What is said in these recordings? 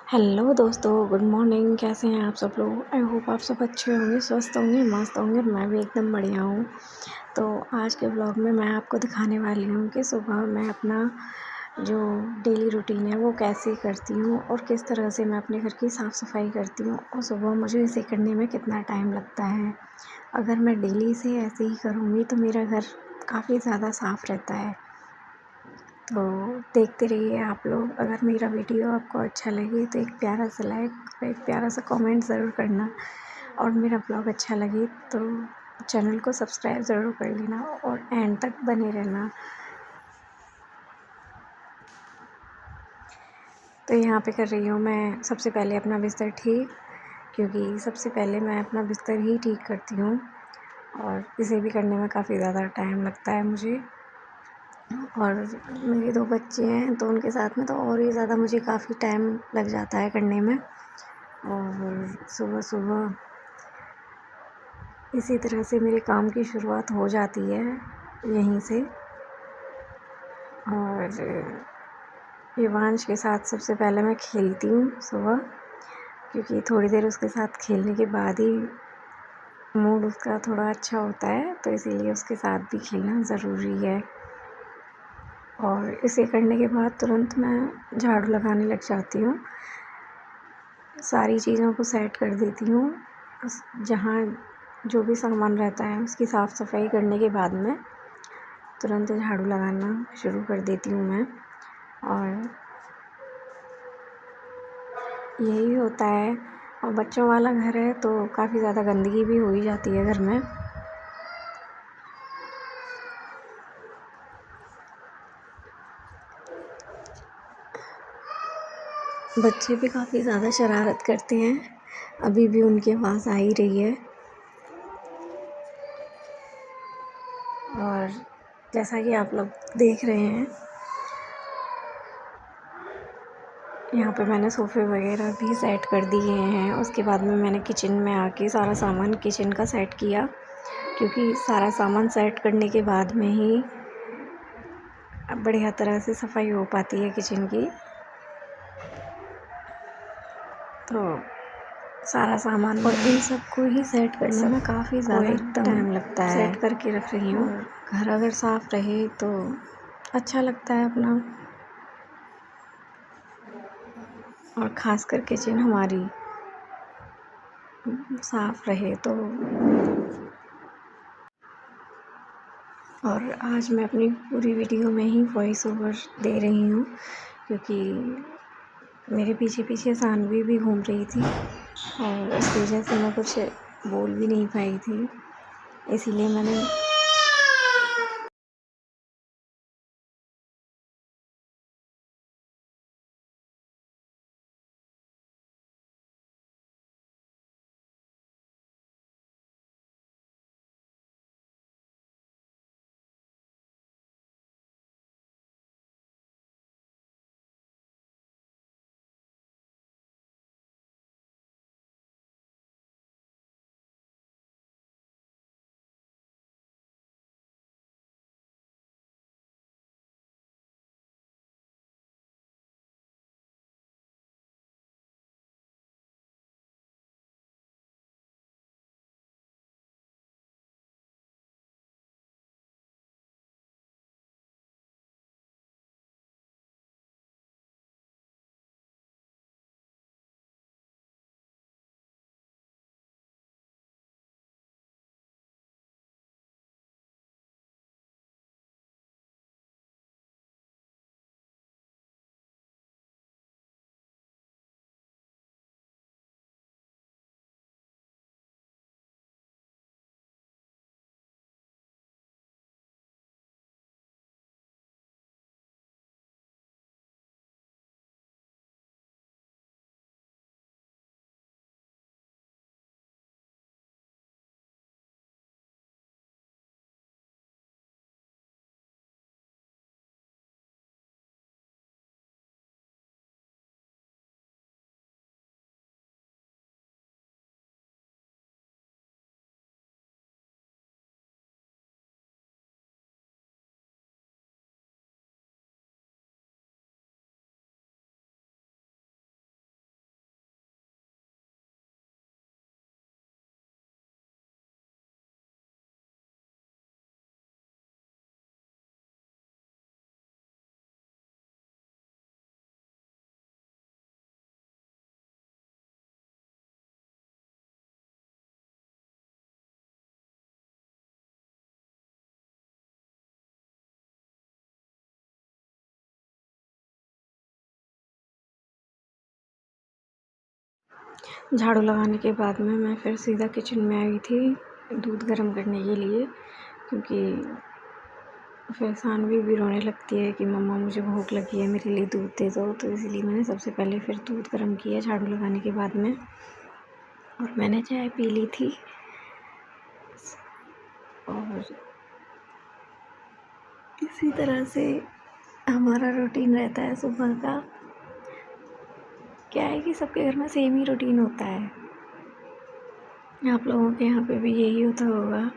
Hello दोस्तों, good morning. कैसे हैं आप सब लोग? आई होप आप सब अच्छे होंगे, स्वस्थ होंगे, मस्त होंगे। मैं भी एकदम बढ़िया हूँ। तो आज के ब्लॉग में मैं आपको दिखाने वाली हूँ कि सुबह मैं अपना जो डेली रूटीन है वो कैसे करती हूँ और किस तरह से मैं अपने घर की साफ़ सफाई करती हूँ और सुबह मुझे इसे करने में कितना टाइम लगता है। अगर मैं डेली इसे ऐसे ही करूँगी तो मेरा घर काफ़ी ज़्यादा साफ़ रहता है। तो देखते रहिए आप लोग। अगर मेरा वीडियो आपको अच्छा लगे तो एक प्यारा सा लाइक और एक प्यारा सा कमेंट ज़रूर करना, और मेरा ब्लॉग अच्छा लगे तो चैनल को सब्सक्राइब ज़रूर कर लेना और एंड तक बने रहना। तो यहाँ पे कर रही हूँ मैं सबसे पहले अपना बिस्तर ठीक, क्योंकि सबसे पहले मैं अपना बिस्तर ही ठीक करती हूँ और इसे भी करने में काफ़ी ज़्यादा टाइम लगता है मुझे। और मेरे 2 बच्चे हैं तो उनके साथ में तो और ही ज़्यादा मुझे काफ़ी टाइम लग जाता है करने में। और सुबह-सुबह इसी तरह से मेरे काम की शुरुआत हो जाती है यहीं से। और युवांश के साथ सबसे पहले मैं खेलती हूँ सुबह, क्योंकि थोड़ी देर उसके साथ खेलने के बाद ही मूड उसका थोड़ा अच्छा होता है, तो इसीलिए उसके साथ भी खेलना ज़रूरी है। और इसे करने के बाद तुरंत मैं झाड़ू लगाने लग जाती हूँ। सारी चीज़ों को सेट कर देती हूँ। जहाँ जो भी सामान रहता है उसकी साफ़ सफाई करने के बाद में तुरंत झाड़ू लगाना शुरू कर देती हूँ मैं। और यही होता है। और बच्चों वाला घर है तो काफ़ी ज़्यादा गंदगी भी हो ही जाती है घर में। बच्चे भी काफ़ी ज़्यादा शरारत करते हैं, अभी भी उनकी आवाज़ आ ही रही है। और जैसा कि आप लोग देख रहे हैं, यहाँ पे मैंने सोफ़े वगैरह भी सेट कर दिए हैं। उसके बाद में मैंने किचन में आके सारा सामान किचन का सेट किया, क्योंकि सारा सामान सेट करने के बाद में ही बढ़िया तरह से सफाई हो पाती है किचन की। तो सारा सामान और इन सबको ही सेट करने में काफ़ी ज़्यादा टाइम लगता है। सेट करके रख रही हूँ। घर अगर साफ़ रहे तो अच्छा लगता है अपना, और ख़ासकर किचन हमारी साफ़ रहे तो। और आज मैं अपनी पूरी वीडियो में ही वॉइस ओवर दे रही हूँ, क्योंकि मेरे पीछे पीछे सानवी भी घूम रही थी और इस वजह से मैं कुछ बोल भी नहीं पाई थी, इसीलिए मैंने झाड़ू लगाने के बाद में मैं फिर सीधा किचन में आई थी दूध गर्म करने के लिए, क्योंकि फिर सानवी भी रोने लगती है कि मम्मा मुझे भूख लगी है, मेरे लिए दूध दे दो। तो इसलिए मैंने सबसे पहले फिर दूध गर्म किया झाड़ू लगाने के बाद में, और मैंने चाय पी ली थी। और इसी तरह से हमारा रूटीन रहता है सुबह का। क्या है कि सबके घर में सेम ही रूटीन होता है, आप लोगों के यहाँ पे भी यही होता होगा।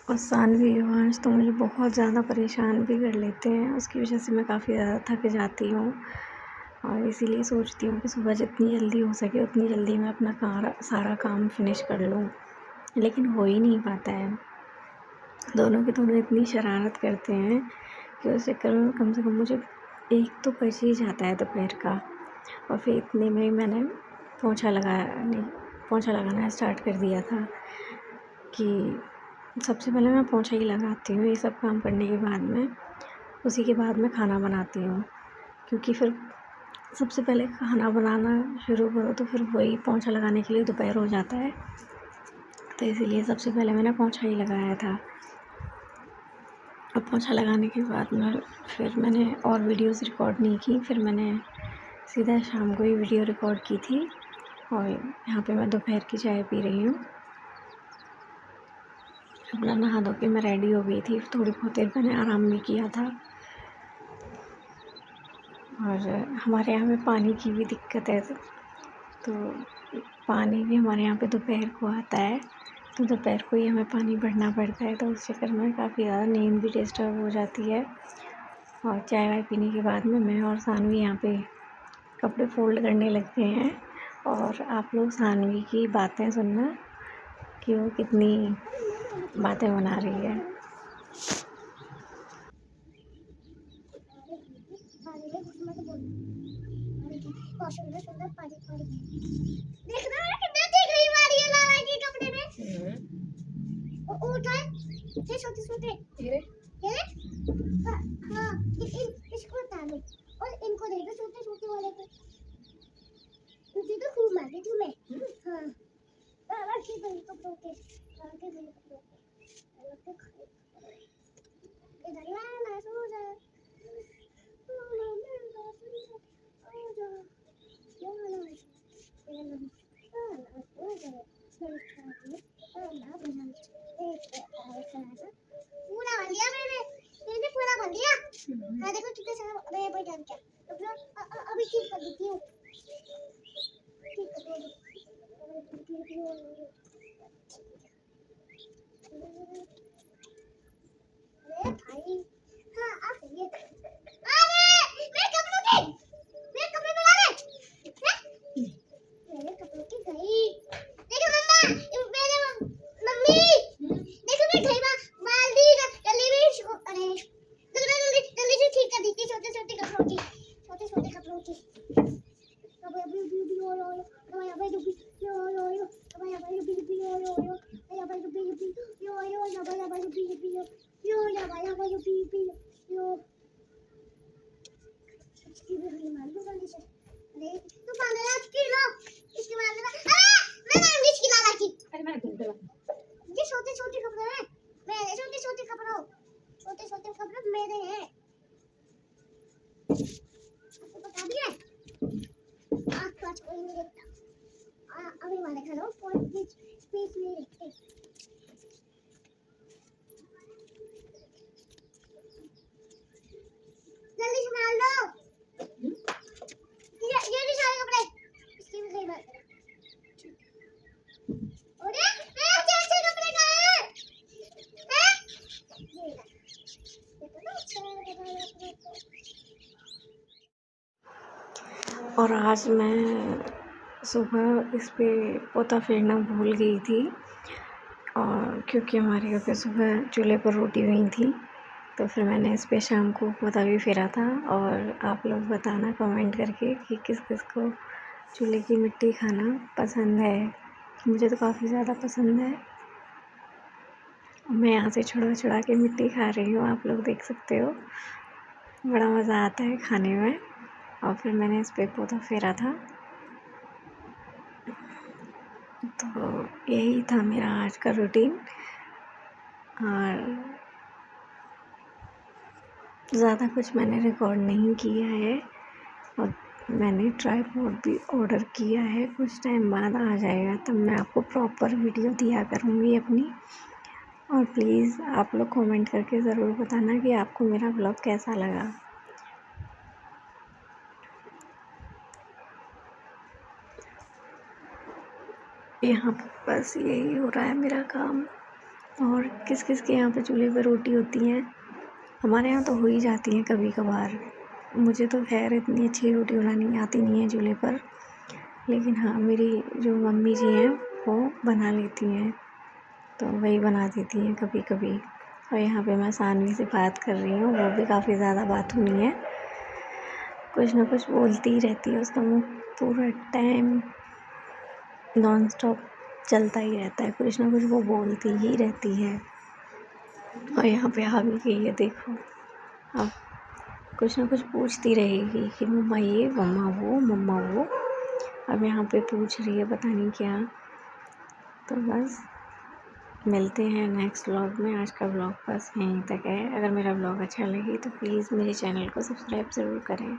और सानवी युवांश तो मुझे बहुत ज़्यादा परेशान भी कर लेते हैं, उसकी वजह से मैं काफ़ी ज़्यादा थक जाती हूँ। और इसीलिए सोचती हूँ कि सुबह जितनी जल्दी हो सके उतनी जल्दी मैं अपना सारा काम फिनिश कर लूँ, लेकिन हो ही नहीं पाता है। दोनों के दोनों इतनी शरारत करते हैं कि उस चक्कर में कम से कम मुझे एक तो बज ही जाता है दोपहर का। और फिर इतने में मैंने पोंछा लगाना स्टार्ट कर दिया था कि सबसे पहले मैं पोंछा ही लगाती हूँ। ये सब काम करने के बाद में उसी के बाद मैं खाना बनाती हूँ, क्योंकि फिर सबसे पहले खाना बनाना शुरू करो तो फिर वही पोंछा लगाने के लिए दोपहर हो जाता है। तो इसीलिए सबसे पहले मैंने पोंछा ही लगाया था। और पोंछा लगाने के बाद में फिर मैंने और वीडियोस रिकॉर्ड नहीं की, फिर मैंने सीधा शाम को ही वीडियो रिकॉर्ड की थी। और यहाँ पे मैं दोपहर की चाय पी रही हूँ। अपना नहा धो के मैं रेडी हो गई थी, थोड़ी बहुत देर मैंने आराम भी किया था। और हमारे यहाँ पे पानी की भी दिक्कत है, तो पानी भी हमारे यहाँ पे दोपहर को आता है, तो दोपहर को ही हमें पानी भरना पड़ता है। तो उस चक्कर में काफ़ी ज़्यादा नींद भी डिस्टर्ब हो जाती है। और चाय वाय पीने के बाद में मैं और सानवी यहाँ पे कपड़े फोल्ड करने लगते हैं। और आप लोग सानवी की बातें सुनना कि वो कितनी बातें बना रही है। छोटे छोटे हाँ, इसको उतार दे और इनको दे दो छोटे छोटे वाले को। मुझे तो खूब मारे तुम्हें। हाँ के कपड़ों के कपड़ों के इधर ना सो जा पूरा बन दिया मैंने पूरा बन दिया। हाँ देखो कितने सारा मैं बैठ गया। तो अभी ठीक कर देती हूँ। ठीक कर देती हूँ। अरे भाई हाँ आ गई है। अरे मेरे कपड़ों में ला दे। मेरे कपड़ों की गई। देखो मम्मा मेरे मम्मी देखो मैं गई मार दी जल्दी भी अरे जल्दी से ठीक कर दी थी छोटे छोटे कपड़ों की। अब अभी अभी तू पानी इसकी लो इसके बाद मैं मांगी इसकी लाला की। अरे मैं दूध दे ये छोटे छोटे कपड़े हैं मेरे छोटे छोटे कपड़े मेरे हैं। आपको बता दिया आज कोई नहीं देखता। अभी वाले करो पॉइंट स्पेस में रखते जल्दी से डाल दो। ये भी सारे कपड़े इसकी भी सही बात है। अरे मेरे अच्छे कपड़े कहाँ हैं? ये तो अच्छा और आज मैं सुबह इस पे पोता फेरना भूल गई थी, और क्योंकि हमारे घर पे सुबह चूल्हे पर रोटी हुई थी, तो फिर मैंने इस पे शाम को पोता भी फेरा था। और आप लोग बताना कमेंट करके कि किस किस को चूल्हे की मिट्टी खाना पसंद है। मुझे तो काफ़ी ज़्यादा पसंद है। मैं यहाँ से छुड़ा छुड़ा के मिट्टी खा रही हूँ, आप लोग देख सकते हो। बड़ा मज़ा आता है खाने में। और फिर मैंने इस पे पौधा फेरा था। तो यही था मेरा आज का रूटीन। और ज़्यादा कुछ मैंने रिकॉर्ड नहीं किया है। और मैंने ट्राइपॉड भी ऑर्डर किया है, कुछ टाइम बाद आ जाएगा, तब मैं आपको प्रॉपर वीडियो दिया करूँगी अपनी। और प्लीज़ आप लोग कमेंट करके ज़रूर बताना कि आपको मेरा ब्लॉग कैसा लगा। यहाँ पे बस यही हो रहा है मेरा काम। और किस किस के यहाँ पे चूल्हे पे रोटी होती हैं। हमारे यहाँ तो हो ही जाती हैं कभी कभार। मुझे तो खैर इतनी अच्छी रोटी बनानी आती नहीं है चूल्हे पर, लेकिन हाँ, मेरी जो मम्मी जी हैं वो बना लेती हैं, तो वही बना देती हैं कभी कभी। और यहाँ पे मैं सानवी से बात कर रही हूँ, वो भी काफ़ी ज़्यादा बात हुई है, कुछ ना कुछ बोलती ही रहती है। उसका मुँह पूरा टाइम नॉन स्टॉप चलता ही रहता है, कुछ ना कुछ वो बोलती ही रहती है। और यहाँ पे आ भी गई है, देखो। अब कुछ ना कुछ पूछती रहेगी कि मम्मा ये, मम्मा वो, मम्मा वो। अब यहाँ पे पूछ रही है पता नहीं क्या। तो बस मिलते हैं नेक्स्ट व्लॉग में। आज का व्लॉग बस यहीं तक है। अगर मेरा व्लॉग अच्छा लगे तो प्लीज़ मेरे चैनल को सब्सक्राइब ज़रूर करें।